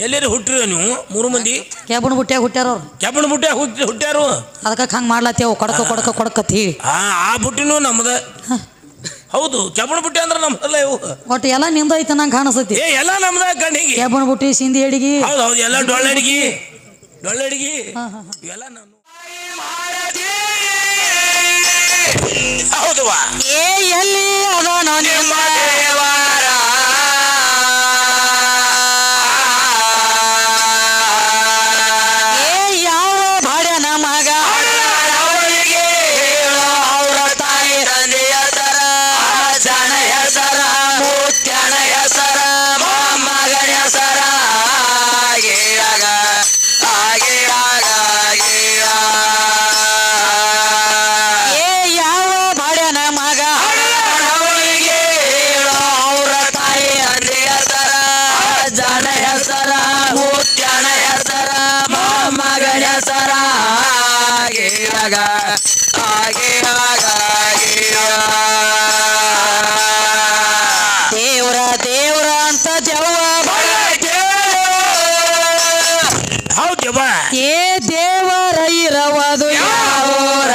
ಎಲ್ಲೇರಿ ಹುಟ್ಟಿರ ನೀವು 3 ಮಂದಿ? ಕೆಬ್ಬಣ ಬುಟ್ಟ್ಯಾಗ ಹುಟ್ಟ್ಯಾರ ಅವ್ರು. ಕೆಬ್ಬಣ ಬುಟ್ಟ್ಯಾಗ ಹುಟ್ಟ್ಯಾರು. ಅದಕ್ಕೆ ಹಂಗೆ ಮಾಡ್ಲತ್ತೇವು ಕೊಡಕತ್ತಿ. ಆ ಬುಟ್ಟಿನೂ ನಮ್ದ. ಹೌದು, ಕೆಬ್ಬಣ ಬುಟ್ಟಿ ಅಂದ್ರೆ ನಮ್ದಲ್ಲ ಇವು. ಒಟ್ಟು ಎಲ್ಲ ನಿಂದೈತೆ ನಂಗೆ ಕಾಣಿಸ್ತೈತಿ. ಎಲ್ಲ ನಮ್ದ ಕಣ್ಣಿಗೆ. ಕೆಬ್ಬಣ ಬುಟ್ಟಿ, ಸಿಂಧಿ ಅಡಿಗೆ. ಹೌದು, ಎಲ್ಲ ಡೊಳ್ಳಡಿಗೆ ಇವೆಲ್ಲ ನಾನು. ಹೌದು, ಎಲ್ಲಿ ಅದನೋ ನಿಮ್ಮ ದೇವರ ಯಾವ ಭಾಡ್ಯನ ಮಗ ಅವರಿಗೆ ಅವರ ತಾಯಿ ತಂದೆಯ ಸರ ಜನ ಹೆಸರ ಮುತ್ಯನ ಹೆಸರ ಮೊಮ್ಮಗನ ಹೆಸರ ಯಾವ ಭಾಡ್ಯನ ಮಗ ಅವರಿಗೆ ಅವರ ತಾಯಿ ತಂದೆಯ ಸರ ಜನ ಹೆಸರ ಮುತ್ಯನ ಹೆಸರ ಮೊಮ್ಮಗನ ಹೆಸರ ದೇವ್ರ ಅಂತ ದೆವ್ವ ಹೌದವ್ವ. ಏ ದೇವರ ಇರವದು ಯಾವೂರ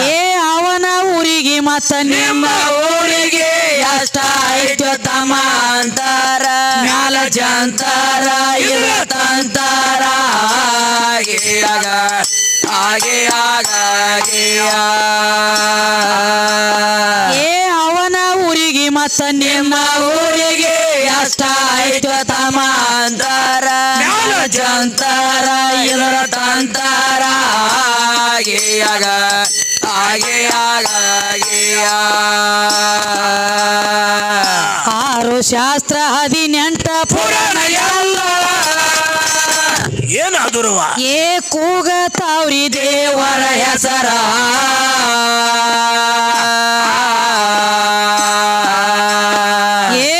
ಏ ಅವನ ಊರಿಗೆ ಮತ್ತ ನಿಮ್ಮ ಊರಿಗೆ ಎಷ್ಟ ಆಯ್ತು ತಮ್ಮ ಅಂತಾರ ಮ್ಯಾಲ ಜಂತಾರ ಇರತಂತಾರ ಏ ಅವನ ಊರಿಗೆ ಮತ್ತ ನಿಮ್ಮ ಊರಿಗೆ ಎಷ್ಟ ಆಯ್ತು ತಮ್ಮ ಅಂತಾರ ಮ್ಯಾಲ ಜಂತಾರ ಇರತಂತಾರ ಆರು ಶಾಸ್ತ್ರ 18 ಪುರಾಣ ಎಲ್ಲ ಏನಾದುರುವ ಏ ಕೂಗತಾವ್ರಿ ದೇವರ ಹೆಸರ ಏ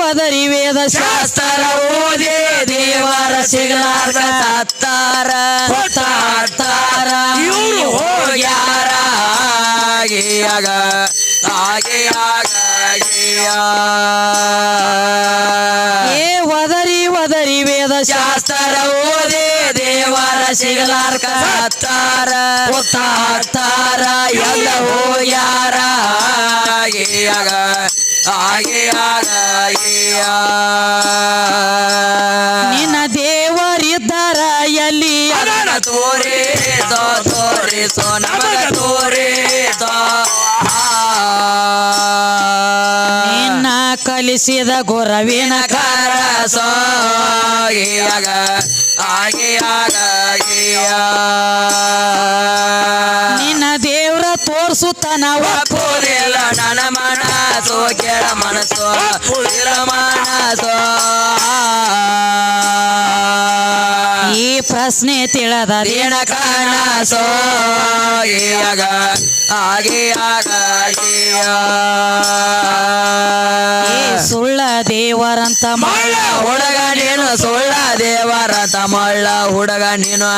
ಒದರಿ ವೇದ ಶಾಸ್ತ್ರ ಓದಿ ದೇವರ ಸಿಗಲಾರ್ದ ಸತ್ತಾರ ಹೊತ್ತಾಡ್ತಾರ ಇವರು ಹೋಗ್ಯಾರ ಏ ಒದರಿ ವೇದ ಶಾಸ್ತ್ರ ಓದಿ ದೇವರ ಸಿಗಲಾರ್ದ ಸತ್ತಾರ ಹೊತ್ತಾಡ್ತಾರ ಎಲ್ಲ ಹೋಗ್ಯಾರ ನಿನ್ನ ದೇವರಿದ್ದಾರ ಎಲ್ಲಿ ಅದರ ತೋರಿಸೋ ನಮಗ ತೋರಿಸೋ ನಿನ್ನ ಕಲಿಸಿದ ಗುರವಿನ ಕರಸೋ ನಿನ್ನ ದೇವ್ರ ತೋರ್ಸುತ್ತಾನ ಒಪ್ಪುದಿಲ್ಲ ನನ್ನ ಮನಸೋ ಕೆಳ ಮನಸ್ಸೋ ಒಪ್ಪುದಿಲ್ಲ ಮನಸ್ಸೋ ಈ ಪ್ರಶ್ನೆ ತಿಳಿದ ದಿನ ಕನಸೋ ಸುಳ್ಳ ದೇವರಂತ ಮಳ್ಳ ಹುಡುಗ ನೀನು ಸುಳ್ಳ ದೇವರಂತ ಮಳ್ಳ ಹುಡುಗ ನೀನು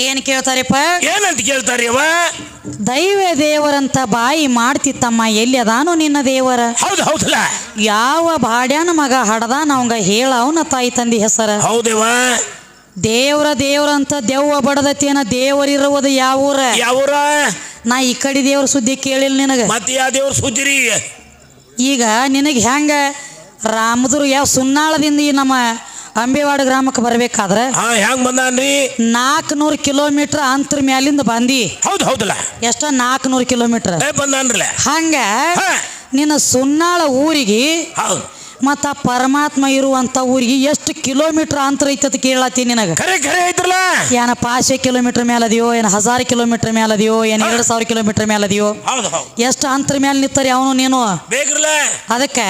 ಏನ್ ಕೇಳ್ತಾರಪ್ಪ? ಏನಂತ ಕೇಳ್ತಾರ ಇವ? ದೈವ ದೇವರಂತ ಬಾಯಿ ಮಾಡ್ತಿತ್ತಮ್ಮ, ಎಲ್ಲಿ ಅದಾನು ನಿನ್ನ ದೇವರ? ಹೌದಲ್ಲ, ಯಾವ ಬಾಡ್ಯಾನ ಮಗ ಹಡದಾನ ಅವಂಗ ಹೇಳ ಅವನ ತಾಯಿ ತಂದಿ ಹೆಸರ. ಹೌದೇವ. ದೇವ್ರಂತ ದೆವ್ವ ಬಡದತೇನ ದೇವರಿರುವುದು ಯಾವೂರ? ಯಾವೂರ? ನಾ ಈ ಕಡೆ ದೇವ್ರ ಸುದ್ದಿ ಕೇಳಿಲ್ಲ ನಿನಗ. ಮತ್ತೆ ಯಾವ ದೇವ್ರ ಸುದ್ದಿರಿ? ಈಗ ನಿನಗೆ ಹೆಂಗ ರಾಮದುರ್ ಯಾವ ಸುನ್ನಾಳದಿಂದ ಈ ನಮ್ಮ ಅಂಬೇವಾಡ ಗ್ರಾಮಕ್ಕೆ ಬರ್ಬೇಕಾದ್ರೆ ಹೆಂಗ್ ಬಂದಾನ್ರಿ? 400 ಕಿಲೋಮೀಟರ್ ಅಂತರ ಮ್ಯಾಲಿಂದ ಬಂದಿ. ಹೌದಲ್ಲ, ಎಷ್ಟ 400 ಕಿಲೋಮೀಟರ್ ಬಂದಾನ್ರಲ್ಲ. ಹಂಗ ನಿನ್ನ ಸುನ್ನಾಳ ಊರಿಗೆ ಮತ್ತ ಪರಮಾತ್ಮ ಇರುವಂತ ಊರಿಗೆ ಎಷ್ಟು ಕಿಲೋಮೀಟರ್ ಅಂತರ ಐತದ ಕೇಳತ್ತೀನಿ ನಿನಗ. ಖರೆ ಐತ್ರಲ್ಲ. ಏನ 500 ಕಿಲೋಮೀಟರ್ ಮೇಲದಿಯೋ, ಏನ 1000 ಕಿಲೋಮೀಟರ್ ಮೇಲದಿಯೋ, ಏನ 2000 ಕಿಲೋಮೀಟರ್ ಮೇಲದಿಯೋ, ಎಷ್ಟು ಅಂತರ ಮೇಲೆ ನಿತ್ತರಿ ಅವನು ನೀನು? ಬೇಕ್ರಲ್ಲ. ಅದಕ್ಕೆ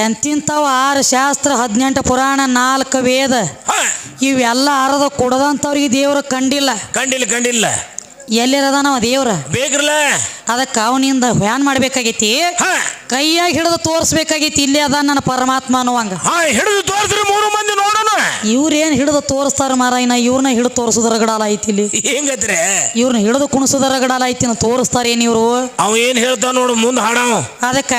ಎಂತಿಂತವ 6 ಶಾಸ್ತ್ರ 18 ಪುರಾಣ 4 ವೇದ ಹಾ ಇವೆಲ್ಲ ಅರದ ಕೊಡದಂತವ್ರಿಗೆ ದೇವ್ರ ಕಂಡಿಲ್ಲ ಕಂಡಿಲ್ಲ ಎಲ್ಲಿರದ ನಾವು ದೇವ್ರ ಬೇಕ್ರಲ್ಲ ಅದಕ್ಕೆ ಅವನಿಂದ ಹ್ಯಾನ್ ಮಾಡ್ಬೇಕಾಗೈತಿ ಹಾ ಕೈಯಾಗ ಹಿಡಿದು ತೋರಿಸ್ಬೇಕಾಗೈತಿ ಇಲ್ಲಿ ಅದ ನನ್ನ ಪರಮಾತ್ಮ ಅನ್ನುವಂಗ ಹಾ ಹಿಡಿದು ತೋರಿಸ್ರಿ 3 ಮಂದಿ ನೋಡೋಣ ಇವ್ರೇನ್ ಹಿಡಿದು ತೋರಿಸ್ತಾರ ಮಾರ ಇನ್ನ ಇವ್ರನ್ನ ಹಿಡಿದು ತೋರಿಸೋದ್ರ ಗಡಾಲ ಐತಿ ಇಲ್ಲಿ ಹೆಂಗತ್ರಿ ಇವ್ರನ್ನ ಹಿಡಿದು ಕುಣಿಸೋದ್ರ ಗಡಾಲ ಐತಿ ತೋರಿಸ್ತಾರ ಏನ್ ಇವ್ರು ಅವ ಏನ್ ಹೇಳ್ತಾವ ನೋಡು ಮುಂದೆ ಹಾಡಾವ ಅದಕ್ಕ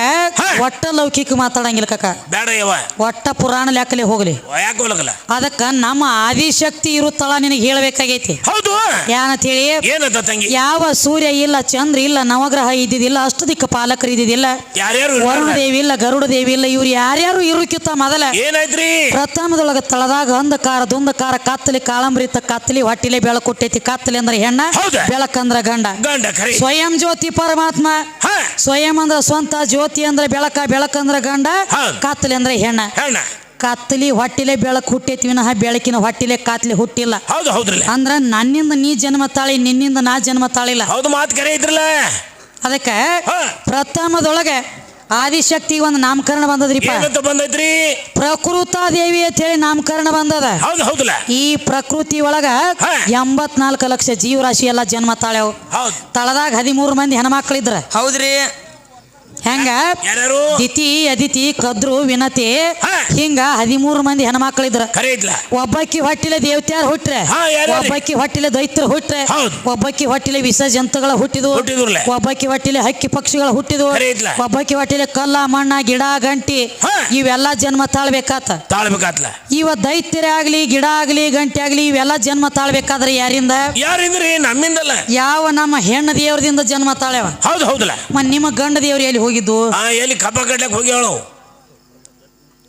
ಒಟ್ಟ ಲೌಕಿಕ ಮಾತಾಡಂಗಿಲ್ಲ ಕಕ್ಕ ಬೇಡ ಯವ್ವ ಒಟ್ಟ ಪುರಾಣ ಲೆಕ್ಕಲೆ ಹೋಗ್ಲಿ ಯಾಕೆ ಹೋಗಲ್ಲ ಅದಕ್ಕ ನಮ್ಮ ಆದಿಶಕ್ತಿ ಇರುತ್ತಳ ನಿನಗೆ ಹೇಳ್ಬೇಕಾಗೈತಿ ಹೌದು ಏನಂತ ಹೇಳಿ ಏನಂತ ತಂಗಿ ಯಾವ ಸೂರ್ಯ ಇಲ್ಲ ಚಂದ್ರ ಇಲ್ಲ ನವಗ್ರಹ ಇದ್ದಿದ್ದಿಲ್ಲ ಅಷ್ಟದಿಕ್ಕ ಪಾಲಕರು ಇದ್ದಿದ್ದಿಲ್ಲ ಯಾರ್ಯಾರು ವರುಣ ದೇವಿ ಇಲ್ಲ ಗರುಡ ದೇವಿ ಇಲ್ಲ ಇವ್ರು ಯಾರ್ಯಾರು ಇರುಕಿತ್ತ ಮೊದಲ ಏನಾಯ್ತ್ರಿ ಪ್ರಥಮದೊಳಗ ತಳದಾಗ ಅಂಧಕಾರ ದುಂಧಕಾರ ಕತ್ತಲಿ ಕಾಳಂಬ್ರಿತ ಕತ್ತಲಿ ಹೊಟ್ಟಿಲೆ ಬೆಳಕು ಹುಟ್ಟೈತಿ ಕತ್ತಲಿ ಅಂದ್ರೆ ಹೆಣ್ಣ ಹೌದಾ? ಬೆಳಕಂದ್ರ ಗಂಡ ಗಂಡ ಖರೆ ಸ್ವಯಂ ಜ್ಯೋತಿ ಪರಮಾತ್ಮ ಹಾ ಸ್ವಯಂ ಅಂದ್ರ ಸ್ವಂತ ಜ್ಯೋತಿ ಅಂದ್ರೆ ಬೆಳಕಂದ್ರ ಗಂಡ ಹೌದು. ಕತ್ತಲಿ ಅಂದ್ರೆ ಹೆಣ್ಣ ಹೆಣ್ಣ ಕತ್ತಲಿ ಹೊಟ್ಟಿಲೆ ಬೆಳಕು ಹುಟ್ಟೈತಿ ವಿನಃ ಬೆಳಕಿನ ಹೊಟ್ಟಿಲೆ ಕತ್ತಲಿ ಹುಟ್ಟಿಲ್ಲ ಹೌದು ಹೌದ್ರಲ್ಲ ಅಂದ್ರ ನನ್ನಿಂದ ನೀ ಜನ್ಮ ತಾಳಿ ನಿನ್ನಿಂದ ನಾ ಜನ್ಮ ತಾಳಿಲ್ಲ ಹೌದು ಮಾತು ಕರೆ ಇದ್ರಲ್ಲ ಅದಕ್ಕೆ ಹಾ ಪ್ರಥಮದೊಳಗೆ ಆದಿಶಕ್ತಿ ಒಂದು ನಾಮಕರಣ ಬಂದದ್ರಿಪ್ಪ ಏನಂತ ಬಂದೈತ್ರಿ ಪ್ರಕೃತ ದೇವಿ ಅಂತ ಹೇಳಿ ನಾಮಕರಣ ಬಂದದ ಹೌದು ಹೌದಲ್ಲ ಈ ಪ್ರಕೃತಿ ಒಳಗ ಹಾ. 84 ಲಕ್ಷ ಜೀವರಾಶಿ ಎಲ್ಲ ಜನ್ಮ ತಾಳ್ಯಾವ ಹೌದು ತಳದಾಗ 13 ಮಂದಿ ಹೆಣ್ಮಕ್ಳಿದ್ರ ಹೌದ್ರಿ ಹೆಂಗ ಯಾರ್ಯಾರು ದಿತಿ ಅದಿತಿ ಕದ್ರು ವಿನತಿ ಹಾ. ಹಿಂಗ 13 ಮಂದಿ ಹೆಣ್ಮಕ್ಳಿದ್ರ ಖರೆ ಇದ್ಲ ಒಬ್ಬಕ್ಕಿ ಹೊಟ್ಟಿಲೆ ದೇವತ್ಯಾರ ಹುಟ್ರೆ ಹಾ, ಯಾರ್ಯಾರು? ಒಬ್ಬಕ್ಕಿ ಹೊಟ್ಟಿಲೆ ದೈತ್ಯರು ಹುಟ್ರೆ ಹೌದು. ಒಬ್ಬಕ್ಕಿ ಹೊಟ್ಟಿಲೆ ವಿಷ ಜಂತುಗಳ ಹುಟ್ಟಿದ್ರಲ್ಲ. ಒಬ್ಬಕ್ಕಿ ಹೊಟ್ಟಿಲೆ ಹಕ್ಕಿ ಪಕ್ಷಿಗಳ ಹುಟ್ಟಿದ್ವು ಖರೆ ಇದ್ಲ. ಒಬ್ಬಕ್ಕಿ ಹೊಟ್ಟಿಲೆ ಕಲ್ಲ ಮಣ್ಣ ಗಿಡ ಗಂಟಿ ಹಾ. ಇವೆಲ್ಲ ಜನ್ಮ ತಾಳ್ಬೇಕಾತ ತಾಳ್ಬೇಕಾತ್ಲ ಇವ ದೈತ್ಯರೇ ಆಗ್ಲಿ ಗಿಡ ಆಗ್ಲಿ ಗಂಟೆ ಆಗ್ಲಿ ಇವೆಲ್ಲ ಜನ್ಮ ತಾಳ್ಬೇಕಾದ್ರೆ ಯಾರಿಂದ ಯಾರಿಂದ್ರಿ ನಮ್ಮಿಂದಲ್ಲ ಯಾವ ನಮ್ಮ ಹೆಣ್ಣು ದೇವ್ರದಿಂದ ಜನ್ಮ ತಾಳ್ಯಾವ ಹೌದು ಹೌದಲ್ಲ ನಿಮ್ಮ ಗಂಡ ದೇವ್ರು ಎಲ್ಲಿ ಹೋಗಿದ್ದು ಎಲ್ಲಿ ಕಬ್ಬ ಕಡ್ಲಕ್ ಹೋಗ್ಯಾಳು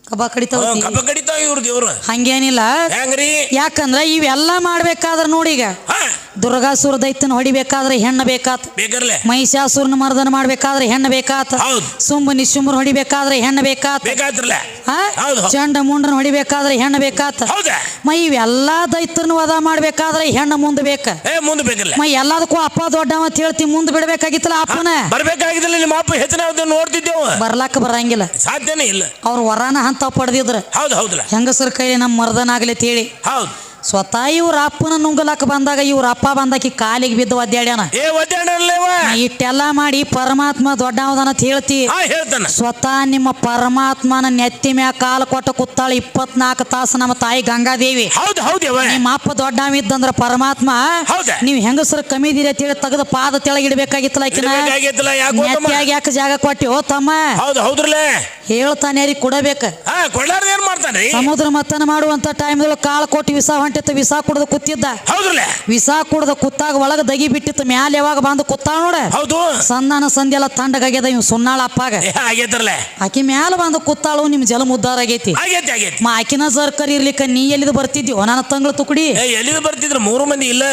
ಕಬ್ಬ ಕಡಿತಾವ ಕಬ್ಬ ಕಡಿತಾವ ಇವ್ರ ದೇವ್ರು ಹಂಗೇನಿಲ್ಲ ಹೆಂಗ್ರಿ ಯಾಕಂದ್ರ ಇವೆಲ್ಲ ಮಾಡ್ಬೇಕಾದ್ರ ನೋಡೀಗ ಹಾ ದುರ್ಗಾಸುರ ದೈತ್ಯನ ಹೊಡಿಬೇಕಾದ್ರೆ ಹೆಣ್ಣು ಬೇಕಾತ ಬೇಕರ್ಲೆ ಮಹಿಷಾಸುರನ ಮರ್ದನ ಮಾಡ್ಬೇಕಾದ್ರೆ ಹೆಣ್ಣು ಬೇಕಾತ ಹೌದು. ಸುಂಬ ನಿಶುಂಬ್ರ ಹೊಡಿಬೇಕಾದ್ರೆ ಹೆಣ್ಣು ಬೇಕಾತ ಬೇಕಾತ್ರಲ್ಲ ಹಾ? ಹೌದು. ಚಂಡ ಮುಂಡ್ರನ ಹೊಡಿಬೇಕಾದ್ರೆ ಹೆಣ್ಣು ಬೇಕಾತ ಹೌದಾ ಇವೆಲ್ಲಾ ದೈತ್ಯನ ವಧ ಮಾಡ್ಬೇಕಾದ್ರೆ ಹೆಣ್ಣು ಮುಂದ್ ಬೇಕ ಮುಂದೆ ಬೇಕಲ್ಲ ಎಲ್ಲದಕ್ಕೂ ಅಪ್ಪ ದೊಡ್ಡವ ಅಂತ ಹೇಳ್ತಿ ಮುಂದ್ ಬಿಡ್ಬೇಕಾಗಿತ್ತಲ್ಲ ಅಪ್ಪನ ಬರ್ಬೇಕಾಗಿದ್ದಿಲ್ಲ ನಿಮ್ಮ ಅಪ್ಪ ಹೆಚ್ಚಿನ ನೋಡ್ತಿದ್ದೇವ ಬರ್ಲಾಕ ಬರಂಗಿಲ್ಲ ಸಾಧ್ಯನೇ ಇಲ್ಲ ಅವ್ರ ವರಾನ ಅಂತ ಪಡೆದಿದ್ರ ಹೌದು ಹೌದಲ್ಲ ಹೆಂಗಸರ ಕೈಲಿ ನಮ್ಮ ಮರ್ದನ ಆಗ್ಲಿ ಹೇಳಿ ಹೌದು ಸ್ವತಃ ಇವ್ರ ಅಪ್ಪನ ನುಂಗಲಕ್ಕ ಬಂದಾಗ ಇವ್ರ ಅಪ್ಪ ಬಂದಾಕಿ ಕಾಲಿಗೆ ಬಿದ್ದು ಒದ್ದಾಡ್ಯಾನ ಒದ್ದಾಡಲ್ಲೇವ ಇಟ್ಟೆಲ್ಲ ಮಾಡಿ ಪರಮಾತ್ಮ ದೊಡ್ಡವದನ ಅಂತ ಹೇಳ್ತಿ ಹಾ ಹೇಳ್ತಾನ ಸ್ವತಃ ನಿಮ್ಮ ಪರಮಾತ್ಮನ ನೆತ್ತಿ ಮ್ಯಾಗ ಕಾಲ ಕೊಟ್ಟ ಕೂತಾಳ 24 ತಾಸು ನಮ್ಮ ತಾಯಿ ಗಂಗಾದೇವಿ ಹೌದು ಹೌದವ ನಿಮ್ಮ ಅಪ್ಪ ದೊಡ್ಡವ ಇದ್ದಂದ್ರ ಪರಮಾತ್ಮ ಹೌದಾ? ನೀವು ಹೆಂಗಸರು ಕಮ್ಮಿ ಇದೀರಿ ಅಂತ ಹೇಳಿ ತೆಗೆದು ಪಾದ ತೆಳಗಿಡ್ಬೇಕಾಗಿತ್ತಲ್ಲ ಆಕಿನ ಬೇಕಾಗಿತ್ತಲ್ಲ ಯಾಕೆ ನೆತ್ತಿಯಾಗಿ ಯಾಕೆ ಜಾಗ ಕೊಟ್ಟಿ ಓ ತಮ್ಮ ಹೌದು ಹೌದ್ರಲ್ಲೇ ಹೇಳ್ತಾನೆ ಯಾರಿಗೆ ಕೊಡಬೇಕ ಹಾ ಕೊಳ್ಳಾರ್ದ ಏನ್ ಮಾಡ್ತಾನ್ರಿ ಸಮುದ್ರ ಮತನ ಮಾಡುವಂತ ಟೈಮ್ದೊಳಗೆ ಕಾಳ ಕೊಟ್ಟು ವಿಷ ಹೊಂಟಿತ್ತು ವಿಷ ಕುಡ್ದು ಕೂತಿದ್ದ ಹೌದ್ರಲ್ಲೇ ವಿಷ ಕುಡ್ದು ಕೂತಾಗ ಒಳಗ ದಗಿ ಬಿಟ್ಟಿತ್ತು ಮ್ಯಾಲ ಯಾವಾಗ ಬಂದು ಕೂತಾ ನೋಡ ಹೌದು ಸಂಧಾನ ಸಂಧಿ ಎಲ್ಲ ತಂಡಗಾಗ್ಯದ ಇವ್ ಸುನ್ನಾಳ ಅಪ್ಪಾಗ ಆಗೇತ್ರಲ್ಲೇ ಆಕಿ ಮ್ಯಾಲ ಬಂದು ಕೂತಾಳು ನಿಮ್ ಜಲ ಉದ್ದಾರ ಆಗೈತಿ ಆಗೇತಿ ಆಗೇತಿ ಆಕಿನ ಸರ್ಕರ್ ಇರ್ಲಿಕ್ಕ ನೀ ಎಲ್ಲಿದು ಬರ್ತಿದ್ಯೋ ನನ್ನ ತಂಗಳು ತುಕಡಿ ಎಲ್ಲಿಂದ ಬರ್ತಿದ್ರು 3 ಮಂದಿ ಇಲ್ಲ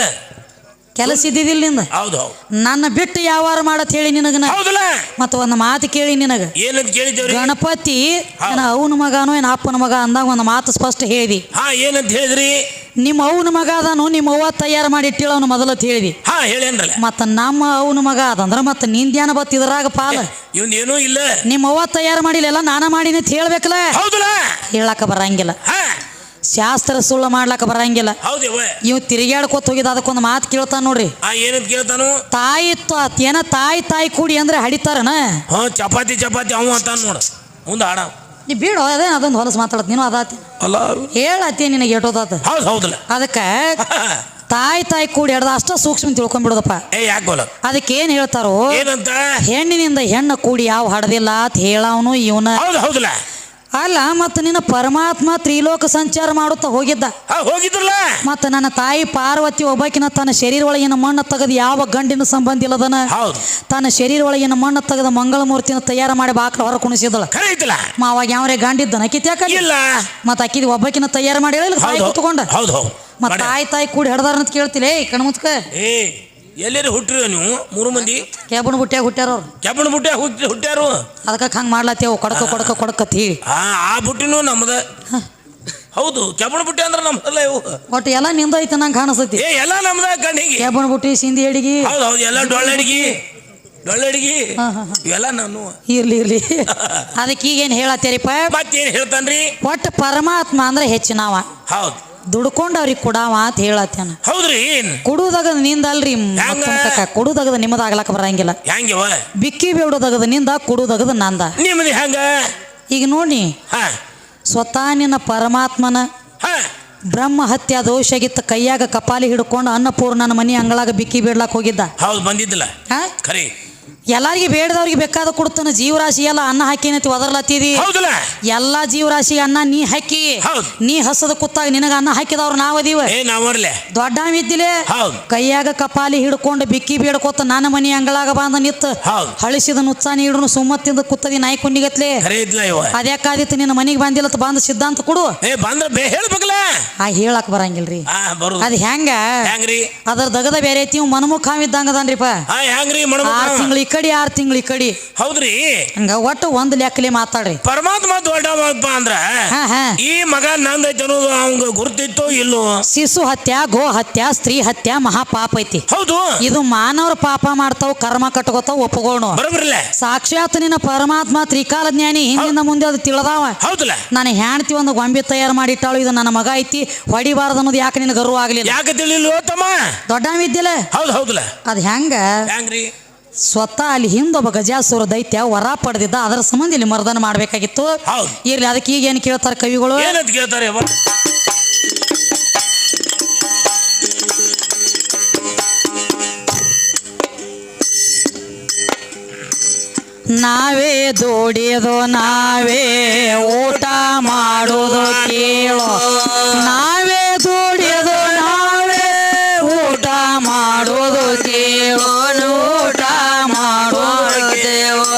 ಕೆಲಸ ಇದ್ದಿದ್ದಿಲ್ಲ ನಿಂದ ಹೌದು ಹೌದು ನನ್ನ ಬಿಟ್ಟು ಯಾವಾರ ಮಾಡತ್ ಹೇಳಿ ನಿನಗನ ಹೌದಲ್ಲ ಮತ್ತ ಒಂದು ಮಾತು ಕೇಳಿ ನಿನಗ ಏನಂತ ಕೇಳಿದ್ದೇವ್ರಿ ಗಣಪತಿ ಏನ ಅವನ ಮಗನೋ ಏನ ಅಪ್ಪನ ಮಗ ಅಂದಾಗ ಒಂದು ಮಾತು ಸ್ಪಷ್ಟ ಹೇಳಿದಿ ಹಾ ಏನಂತ ಹೇಳಿದ್ರಿ ನಿಮ್ಮ ಅವನ ಮಗ ಅದಾನು ನಿಮ್ಮ ಅವ್ವ ತಯಾರು ಮಾಡಿ ಇಟ್ಟಿಳ ಅವನು ಮೊದಲತ್ ಹೇಳಿದಿ ಹಾ ಹೇಳೇನ್ರಲ್ಲ ಮತ್ತ ನಮ್ಮ ಅವನ ಮಗ ಅದಂದ್ರ ಮತ್ತ ನಿಂದ್ಯಾನ ಬತ್ ಇದ್ರಾಗ ಪಾಲ ಇವನ್ ಏನೂ ಇಲ್ಲ ನಿಮ್ಮ ಅವ್ವ ತಯಾರು ಮಾಡಿಲ್ಲ ನಾನ ಮಾಡೀನಿ ಅಂತ ಹೇಳ್ಬೇಕಲ್ಲ ಹೌದಲ್ಲ ಹೇಳಾಕ ಬರಂಗಿಲ್ಲ ಹಾ ಶಾಸ್ತ್ರ ಸುಳ್ಳು ಮಾಡ್ಲಾಕ ಬರಂಗಿಲ್ಲ ಹೌದೇವ ಇವ್ ತಿರುಗಾಡ್ಕೊತ ಹೋಗಿದ ಅದಕ್ಕೊಂದು ಮಾತು ಕೇಳ್ತಾನ ನೋಡ್ರಿ ಹಾ ಏನಂತ ಕೇಳ್ತಾನು ಏನ ತಾಯಿ ಕೂಡಿ ಅಂದ್ರೆ ಹಡಿತಾರನ ಹಾ ಚಪಾತಿ ಅವ ಅಂತಾನ ನೋಡ ಮುಂದೆ ಹಾಡ ನೀ ಬಿಡು ಅದೇ ಅದೊಂದು ಹೊಲಸು ಮಾತಾಡತ್ ನೀನು ಅದಾತಿ ಅಲ್ಲ ಹೇಳತ್ತಿ ನಿನಗೆ ಏಟೋದಾತ ಹೌದು ಹೌದಲ್ಲ ಅದಕ್ಕೆ ತಾಯಿ ಕೂಡಿ ಹಿಡ್ದ ಅಷ್ಟ ಸೂಕ್ಷ್ಮ ತಿಳ್ಕೊಂಡ್ಬಿಡೋದಪ್ಪ ಯಾಕೆ ಗೋಲ ಅದಕ್ಕೆ ಏನ್ ಹೇಳ್ತಾರೋ ಏನಂತ ಹೆಣ್ಣಿನಿಂದ ಹೆಣ್ಣು ಕೂಡಿ ಯಾವ ಹಡದಿಲ್ಲ ಅಂತ ಹೇಳವನು ಇವನ ಹೌದು ಹೌದಲ್ಲ ಅಲ್ಲ ಮತ್ತ ನಿನ್ನ ಪರಮಾತ್ಮ ತ್ರಿಲೋಕ ಸಂಚಾರ ಮಾಡುತ್ತಾ ಹೋಗಿದ್ದ ಹೋಗಿದ್ರಲ್ಲ ಮತ್ತ ನನ್ನ ತಾಯಿ ಪಾರ್ವತಿ ಒಬ್ಬಾಕಿನ ತನ್ನ ಶರೀರ ಒಳಗಿನ ಮಣ್ಣು ತೆಗೆದು ಯಾವ ಗಂಡಿನ ಸಂಬಂಧ ಇಲ್ಲದನ ಹೌದು ತನ್ನ ಶರೀರ ಒಳಗಿನ ಮಣ್ಣು ತೆಗೆದ ಮಂಗಳ ಮೂರ್ತಿನ ತಯಾರು ಮಾಡಿ ಬಾಕ್ಲ ಹೊರ ಕುಣಿಸಿದಳ ಖರೆ ಐತಲ್ಲ ಅವಾಗ ಯಾವ್ರೆ ಗಂಡಿದ್ದನ ಅಕ್ಕಿತ್ಯಾಕ ಇಲ್ಲ ಮತ್ತ ಅಕ್ಕಿದ ಒಬ್ಬಾಕಿನ ತಯಾರು ಮಾಡಿ ಹೇಳಿಲ್ಲ ತಾಯಿ ಕುತ್ಕೊಂಡ ಹೌದು ಹೌದು ಮತ್ತ ತಾಯಿ ಕೂಡಿ ಹಿಡ್ದಾರ ಅಂತ ಕೇಳ್ತಿಲ್ಲ ಕಣ್ಮುತ್ಕ ಎಲ್ಲರೂ ಹುಟ್ಟಿರಿ ನೀವು 3 ಮಂದಿ ಕೇಬನ್ ಬುಟ್ಟ್ಯಾಗ ಹುಟ್ಟ್ಯಾರ ಅವ್ರು ಕೆಬ್ಬಣ ಬುಟ್ಟಿ ಹುಟ್ಟ್ಯಾರು ಅದಕ್ಕೆ ಹಂಗೆ ಮಾಡ್ಲತ್ತೇವು ಕೊಡಕ ಹೇಳಿ ಆ ಬುಟ್ಟಿನೂ ನಮ್ದ ಹೌದು ಕೆಬ್ಬಣ ಬುಟ್ಟಿ ಅಂದ್ರೆ ನಮ್ದಲ್ಲ ಇವು ಒಟ್ಟು ಎಲ್ಲ ನಿಂದೈತೆ ನಂಗೆ ಕಾಣಿಸ್ತೈತಿ ಎಲ್ಲ ನಮ್ದ ಕಣ್ಣಿಗೆ ಕೇಬನ್ ಬುಟ್ಟಿ ಸಿಂಧಿ ಅಡಿಗೆ ಹೌದು ಹೌದು ಎಲ್ಲ ಡೊಳ್ಳ ಅಡಿಗೆ ಡೊಳ್ಳಡಿಗೆ ಹಾ, ಹಾ, ಹಾ. ಇವೆಲ್ಲ ನಾನು ಇರ್ಲಿ ಇರ್ಲಿ ಅದಕ್ಕೆ ಈಗೇನು ಹೇಳತ್ತೀರಿಪ್ಪ ಮತ್ತೇನ್ ಹೇಳ್ತಾನ್ರಿ ಒಟ್ಟು ಪರಮಾತ್ಮ ಅಂದ್ರೆ ಹೆಚ್ಚಿನವ ಹೌದು ದುಡ್ಕೊಂಡು ಅವ್ರಿಗೆ ಕೊಡಾವ ಅಂತ ಹೇಳತ್ತೇನ ಹೌದ್ರಿ ಕುಡುದಗದ ನಿಂದಲ್ರಿ ಕುಡುದಗದ ನಿಮ್ಮದಾಗ್ಲಕ್ಕ ಬರಂಗಿಲ್ಲ ಹೆಂಗವ ಬಿಕ್ಕಿ ಬೇಡೋದಗದ ನಿಂದ ಕುಡುದಗದ ನಂದ ನಿಮ್ಮದು ಹೆಂಗ ಈಗ ನೋಡಿ ಹಾ ಸ್ವತಃ ನಿನ್ನ ಪರಮಾತ್ಮನ ಹಾ ಬ್ರಹ್ಮ ಹತ್ಯ ದೋಷಗಿತ್ತ ಕೈಯಾಗ ಕಪಾಲಿ ಹಿಡ್ಕೊಂಡು ಅನ್ನಪೂರ್ಣನ ಮನಿ ಅಂಗಳಾಗ ಬಿಕ್ಕಿ ಬೇಡ್ಲಾಕ್ ಹೋಗಿದ್ದ ಹೌದು ಬಂದಿದ್ದಿಲ್ಲ ಹಾ ಖರೀ ಎಲ್ಲಾರಿಗೆ ಬೇಡದವ್ರಿಗೆ ಬೇಕಾದ ಕೊಡ್ತಾನ ಜೀವರಾಶಿ ಎಲ್ಲ ಅನ್ನ ಹಾಕಿನತಿ ಒದರ್ಲತ್ತಿದಿ ಹೌದಲ್ಲ ಎಲ್ಲಾ ಜೀವರಾಶಿ ಅನ್ನ ನೀ ಹಾಕಿ ಹೌದು. ನೀ ಹಸದ ಕುತ್ತಾಗ ನಿನಗ ಅನ್ನ ಹಾಕಿದವ್ರು ನಾವದೀವ ಏ ನಾವರ್ಲೆ ದೊಡ್ಡವಿದ್ದಿಲೆ ಹೌದು ಕೈಯಾಗ ಕಪಾಲಿ ಹಿಡ್ಕೊಂಡು ಬಿಕ್ಕಿ ಬೇಡ್ಕೋತ ನನ್ನ ಮನಿ ಅಂಗಳಾಗ ಬಂದ ನಿತ್ತ ಹೌದು ಹಳಿಸಿದ ನುಚ್ಚಾನಿ ಹಿಡ್ನು ಸುಮ್ಮತ್ತಿಂದ ಕುತ್ತದಿ ನಾಯಿ ಕುಂಡಿಗತ್ಲೆ ಖರೀ ಇದ್ಲ ಇವ ಅದ್ಯಾಕಾದಿತ್ತು ನಿನ್ನ ಮನಿಗೆ ಬಂದಿಲ್ಲತ್ತ ಬಂದ ಸಿದ್ಧಾಂತ ಕೊಡು ಏ ಬಂದ್ರ ಹೇಳ್ಬೇಕಲ್ಲ ಆ ಹೇಳಕ್ ಬರಂಗಿಲ್ರಿ ಹಾ ಬರುದು ಅದ್ ಹೆಂಗ ಹೆಂಗ್ರಿ ಅದ್ರ ದಗದ ಬೇರೆ ಐತಿ ಇವ್ ಮನಮುಖಾವಿದ್ದಂಗದನ್ರಿಪ್ಪ ಹಾ ಹೆಂಗ್ರಿ 6 ತಿಂಗಳು ಈ ಕಡೆ 6 ತಿಂಗಳು ಈ ಕಡೆ ಹೌದ್ರಿ ಹಂಗ ಒಟ್ಟು ಒಂದ್ ಲೆಕ್ಕಲೆ ಮಾತಾಡ್ರಿ ಪರಮಾತ್ಮ ದೊಡ್ಡವಪ್ಪ ಅಂದ್ರ ಹಾ ಹಾ ಈ ಮಗ ನಂದೈತೆ ಅನ್ನೋದು ಅವಂಗ ಗುರುತಿತ್ತೋ ಇಲ್ಲೋ ಶಿಶು ಹತ್ಯ ಗೋ ಹತ್ಯ ಸ್ತ್ರೀ ಹತ್ಯ ಮಹಾಪಾಪ ಐತಿ ಹೌದು ಇದು ಮಾನವ್ರ ಪಾಪ ಮಾಡ್ತಾವ್ ಕರ್ಮ ಕಟ್ಕೋತಾವ್ ಒಪ್ಪಗೋಣ ಬರೋಬ್ರಲ್ಲ ಸಾಕ್ಷಾತ್ ನಿನ್ನ ಪರಮಾತ್ಮ ತ್ರಿಕಾಲ ಜ್ಞಾನಿ ಹಿಂದಿನ ಮುಂದೆ ಅದು ತಿಳಿದಾವ ಹೌದಲ್ಲ ನಾನು ಹೆಣ್ತಿ ಒಂದು ಗೊಂಬೆ ತಯಾರು ಮಾಡಿಟ್ಟಾಳು ಇದು ನನ್ನ ಮಗ ಐತಿ ಹೊಡಿಬಾರ್ದು ಅನ್ನೋದು ಯಾಕೆ ನಿನ್ ಗರ್ವ ಆಗ್ಲಿಲ್ಲ ಯಾಕೆ ತಿಳಿಲ್ವೋ ತಮ್ಮ ದೊಡ್ಡವಿದ್ದಿಲ್ಲ ಹೌದು ಹೌದಲ್ಲ ಅದ್ ಹೆಂಗ ಹೆಂಗ್ರಿ ಸ್ವತಃ ಅಲ್ಲಿ ಹಿಂದೊಬ್ಬ ಗಜಾಸುರ ದೈತ್ಯ ವರ ಪಡೆದಿದ್ದ ಅದರ ಸಂಬಂಧ ಇಲ್ಲಿ ಮರ್ದನ ಮಾಡ್ಬೇಕಾಗಿತ್ತು ಹೌದು ಇರ್ಲಿ ಅದಕ್ಕೆ ಈಗ ಏನ್ ಕೇಳ್ತಾರ ಕವಿಗಳು ಏನಂತ ಕೇಳ್ತಾರೆ ಅವ್ವ? ನಾವೇ ದುಡಿಯೋದು ನಾವೇ ಊಟ ಮಾಡೋದು ಕೇಳೋ ನಾವೇ ದುಡಿಯೋದು ನಾವೇ ಊಟ ಮಾಡೋದು ಕೇಳೋ ಊಟ ಮಾಡೋದು ಕೇಳೋ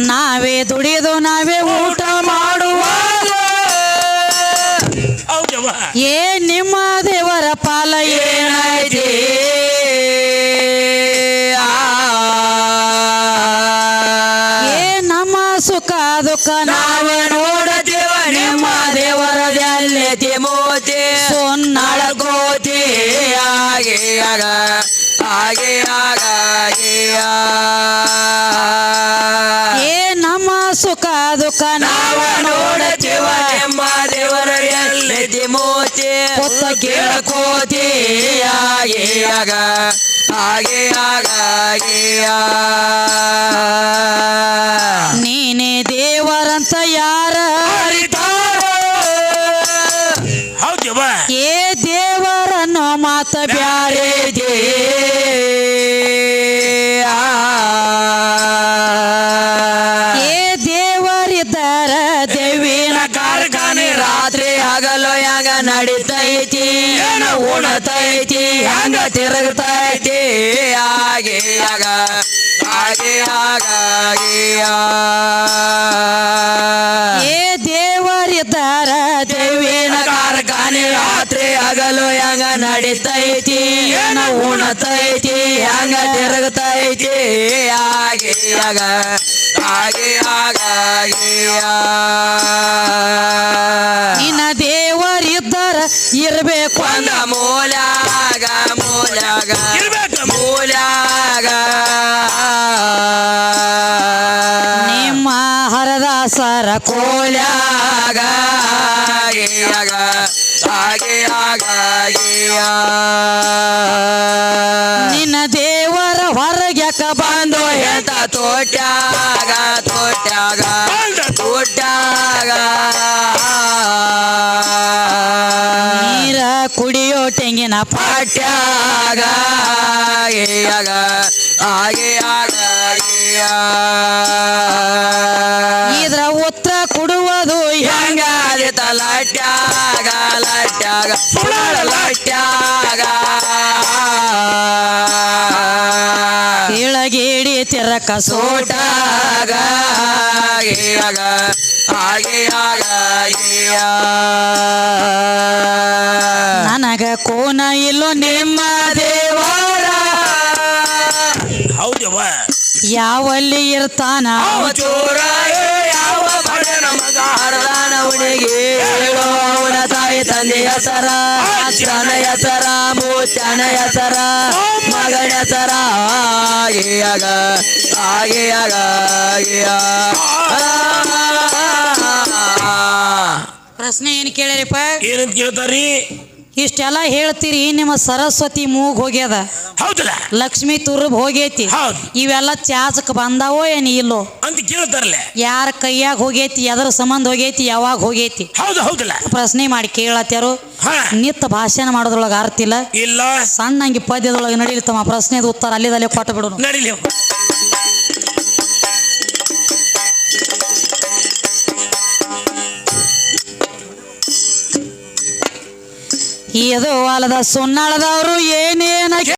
ನಾವೇ ದುಡಿಯೋದು ನಾವೇ ಊಟ ಮಾಡುವಾಗ ಹೌದವ್ವ ಏ ನಿಮ್ಮ ದೇವರ ಪಾಲ ಏನೈತಿ ಏ ನಮ್ಮ ಸುಖ ದುಃಖ ನಾವೇ ನೋಡದೇವ ನಿಮ್ಮ ದೇವರ ಜಲ್ಲೆತಿ ಮೋತಿ ಸೊನ್ನಾಳಗೋತಿ ಹಾಗೆ ಆಗ ಹಾಗೆ ಆಗ ಏ ನಮ್ಮ ಸುಖ ದುಃಖ ನಾವ ನೋಡತೀವ ನಿಮ್ಮ ದೇವರ ಎಲ್ಲಿ ಮೋತಿ ಕೊತ್ತ ಕೇಳಕೋತಿ ಹಾಗೆ ಆಗ ಹಾಗೆ ಆಗ ನೀನೇ ದೇವರಂತ ಯಾರ ಹೌದವ್ವ ಏ ದೇವರನ್ನು ಮಾತ ಬ್ಯಾರೆ ಏ ದೇವರಿದ್ದರ ದೇವಿನ ಕಾರ್ಖಾನೆ ರಾತ್ರಿ ಹಗಲು ಹೆಂಗ ನಡಿತೈತಿ ಏನು ಉಣತೈತಿ ಹೆಂಗ ತಿರುಗತೈತಿ ಹಾಗೆ ಆಗ ಹಾಗೆ ಆಗ ಏ ದೇವರಿದ್ದರ ದೇವಿನ ಕಾರ್ಖಾನೆ ರಾತ್ರಿ ಹಗಲು ಹೆಂಗ ನಡಿತೈತಿ ಏನು ಉಣತೈತಿ ಹೆಂಗ ತಿರುಗತೈತಿ ಹಾಗೆ ಆಗ ಹಾಗೆ ಆಗ ನಿನ್ನ ದೇವರಿದ್ದರ ಇರ್ಬೇಕು ಅಂದ ಮೂಲ್ಯಾಗ ಮೂಲ್ಯಾಗ ಇರ್ಬೇಕು ಮೂಲ್ಯಾಗ ನಿಮ್ಮ ಹರದಾಸರ ಕೋಲ್ಯಾಗ ಹಾಗೆ ಆಗ ನಿನ್ನ ದೇವರ ಹೊರಗ್ಯಾಕ ಬಂದು ಎಂತ ತೋಟ್ಯಾಗ ತೋಟ್ಯಾಗ ತೋಟ್ಯಾಗ ನೀರ ಕುಡಿಯೋ ತೆಂಗಿನ ಪಾಟ್ಯಾಗ ಹಾಗೆ ಆಗ ಇದ್ರ ಉತ್ತರ ಕೊಡುವುದು ಹೆಂಗ ಲಟ್ಯಾಗ ಲಟ್ಯಾಗ ಲಟ್ಯಾಗ ಕೆಳಗೇಡಿ ತಿರಕ ಸೋಟಾಗ ಹಾಗೆ ಆಗ ನನಗ ಕೋನ ಎಲ್ಲಿ ಇರ್ತಾನ ಚೋರ ಯಾವ ಬಡನ ಮಗ ಹರದಾನ ಹುಡುಗಿ ಹೇಳೋ ಅವನ ತಾಯಿ ತಂದೆ ಹೆಸರ ಅಜ್ಜನ ಹೆಸರ ಮೂತ್ಯನ ಹೆಸರ ಮಗನ ಹೆಸರ ಆಗಿಯಾಗ ಆಗಿಯಾಗ ಪ್ರಶ್ನೆ ಏನು ಕೇಳಿರಿಪ್ಪ ಏನಂತ ಕೇಳ್ತಾರಿ ಇಷ್ಟೆಲ್ಲ ಹೇಳ್ತೀರಿ ನಿಮ್ಮ ಸರಸ್ವತಿ ಮೂಗ್ ಹೋಗ್ಯದ ಹೌದಲ್ಲ ಲಕ್ಷ್ಮಿ ತುರ್ಬ್ ಹೋಗೈತಿ ಹೌದು ಇವೆಲ್ಲ ಚಾಚಕ್ ಬಂದಾವೋ ಏನು ಇಲ್ಲೋ ಅಂತ ಕೇಳ್ತಾರಲ್ಲ ಯಾರ ಕೈಯಾಗ ಹೋಗೈತಿ ಎದರ ಸಂಬಂಧ ಹೋಗೈತಿ ಯಾವಾಗ ಹೋಗೈತಿ ಹೌದು ಹೌದಲ್ಲ ಪ್ರಶ್ನೆ ಮಾಡಿ ಕೇಳತ್ಯಾರು ಹಾ ನಿತ್ತ ಭಾಷಣ ಮಾಡೋದ್ರೊಳಗೆ ಅರ್ಥ ಇಲ್ಲ ಇಲ್ಲ ಸಣ್ಣಂಗಿ ಪದ್ಯದೊಳಗೆ ನಡೀತಮ್ಮ ಪ್ರಶ್ನೆದ ಉತ್ತರ ಅಲ್ಲಿದಲ್ಲೇ ಕೊಟ್ಟು ಬಿಡು ನಡಿಲಿ ಇದು ಹೊಲದ ಸುನ್ನಾಳದವರು ಏನೇನ